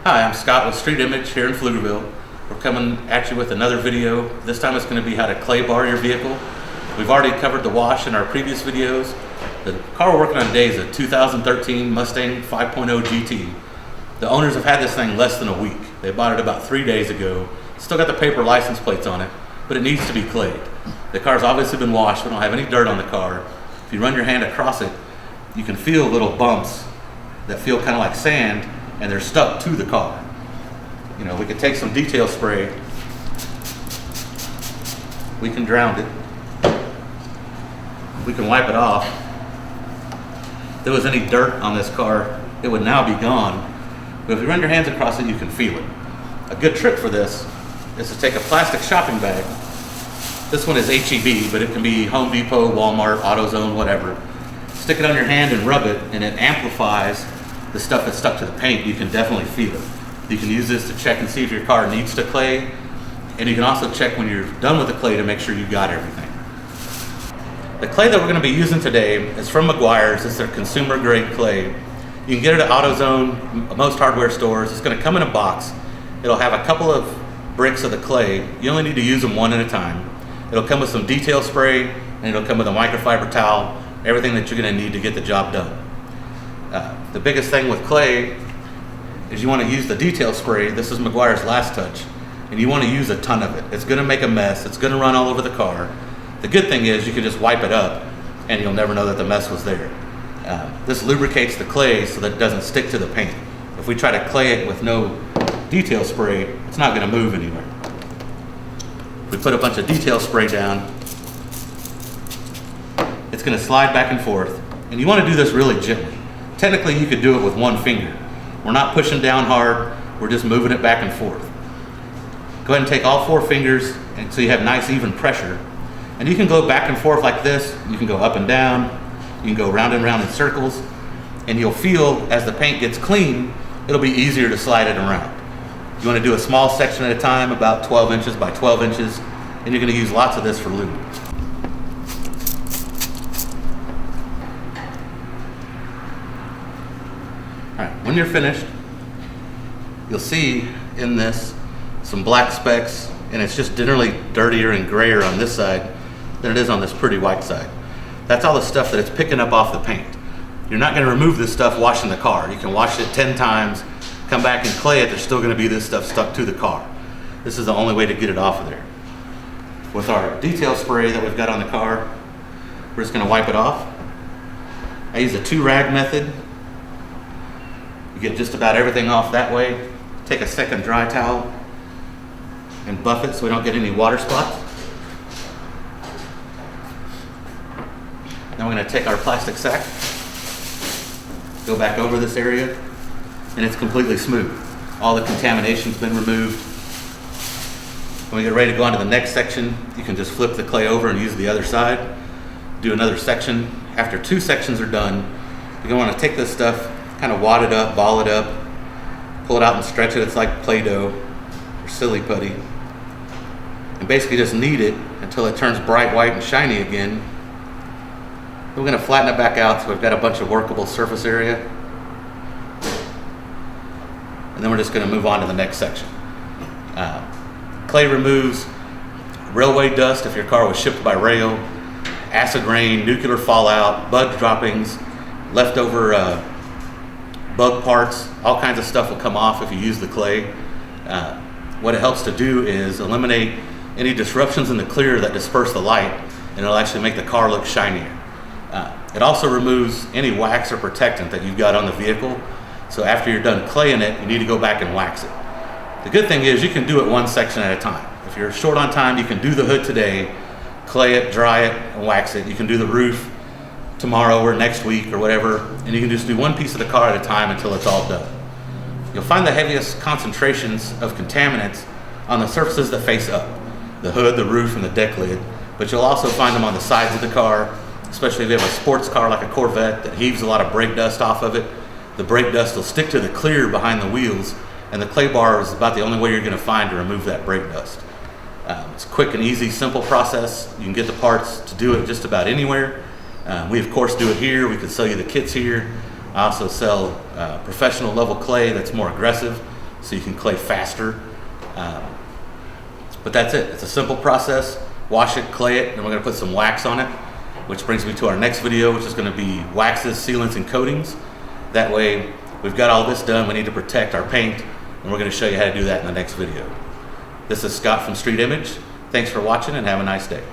Hi, I'm Scott with Street Image here in Pflugerville. We're coming at you with another video. This time it's going to be how to clay bar your vehicle. We've already covered the wash in our previous videos. The car we're working on today is a 2013 Mustang 5.0 GT. The owners have had this thing less than a week. They bought it about 3 days ago. Still got the paper license plates on it, but it needs to be clayed. The car's obviously been washed. We don't have any dirt on the car. If you run your hand across it, you can feel little bumps that feel kind of like sand, and they're stuck to the car. You know, we could take some detail spray. We can drown it. We can wipe it off. If there was any dirt on this car, it would now be gone. But if you run your hands across it, you can feel it. A good trick for this is to take a plastic shopping bag. This one is H-E-B, but it can be Home Depot, Walmart, AutoZone, whatever. Stick it on your hand and rub it, and it amplifies the stuff that's stuck to the paint. You can definitely feel it. You can use this to check and see if your car needs to clay, and you can also check when you're done with the clay to make sure you got everything. The clay that we're going to be using today is from Meguiar's. It's their consumer grade clay. You can get it at AutoZone, most hardware stores. It's going to come in a box. It'll have a couple of bricks of the clay. You only need to use them one at a time. It'll come with some detail spray, and it'll come with a microfiber towel, everything that you're going to need to get the job done. The biggest thing with clay is you want to use the detail spray. This is Meguiar's Last Touch, and you want to use a ton of it. It's going to make a mess. It's going to run all over the car. The good thing is you can just wipe it up, and you'll never know that the mess was there. This lubricates the clay so that it doesn't stick to the paint. If we try to clay it with no detail spray, it's not going to move anywhere. We put a bunch of detail spray down. It's going to slide back and forth, and you want to do this really gently. Technically, you could do it with one finger. We're not pushing down hard, we're just moving it back and forth. Go ahead and take all 4 fingers and so you have nice even pressure. And you can go back and forth like this. You can go up and down. You can go round and round in circles. And you'll feel as the paint gets clean, it'll be easier to slide it around. You want to do a small section at a time, about 12 inches by 12 inches. And you're going to use lots of this for lube. When you're finished, you'll see in this some black specks, and it's just generally dirtier and grayer on this side than it is on this pretty white side. That's all the stuff that it's picking up off the paint. You're not going to remove this stuff washing the car. You can wash it 10 times, come back and clay it, there's still going to be this stuff stuck to the car. This is the only way to get it off of there. With our detail spray that we've got on the car, we're just going to wipe it off. I use a 2-rag method. You get just about everything off that way. Take a second dry towel and buff it so we don't get any water spots. Now we're going to take our plastic sack, go back over this area, and it's completely smooth. All the contamination's been removed. When we get ready to go on to the next section, you can just flip the clay over and use the other side. Do another section. After 2 sections are done, you're going to want to take this stuff, kind of wad it up, ball it up, pull it out and stretch it. It's like Play-Doh or silly putty. And basically just knead it until it turns bright white and shiny again. Then we're going to flatten it back out so we've got a bunch of workable surface area. And then we're just going to move on to the next section. Clay removes railway dust if your car was shipped by rail, acid rain, nuclear fallout, bug droppings, leftover bug parts, all kinds of stuff will come off if you use the clay. What it helps to do is eliminate any disruptions in the clear that disperse the light, and it'll actually make the car look shinier. It also removes any wax or protectant that you've got on the vehicle. So after you're done claying it, you need to go back and wax it. The good thing is you can do it one section at a time. If you're short on time, you can do the hood today, clay it, dry it, and wax it. You can do the roof tomorrow or next week or whatever, and you can just do one piece of the car at a time until it's all done. You'll find the heaviest concentrations of contaminants on the surfaces that face up, the hood, the roof, and the deck lid, but you'll also find them on the sides of the car, especially if you have a sports car like a Corvette that heaves a lot of brake dust off of it. The brake dust will stick to the clear behind the wheels, and the clay bar is about the only way you're going to find to remove that brake dust. It's a quick and easy, simple process. You can get the parts to do it just about anywhere. We of course do it here. We can sell you the kits here. I also sell professional level clay that's more aggressive. so you can clay faster. But that's it. It's a simple process. Wash it, clay it, and we're going to put some wax on it, which brings me to our next video, which is going to be waxes, sealants, and coatings. That way, we've got all this done. We need to protect our paint, and we're going to show you how to do that in the next video. This is Scott from Street Image. Thanks for watching, and have a nice day.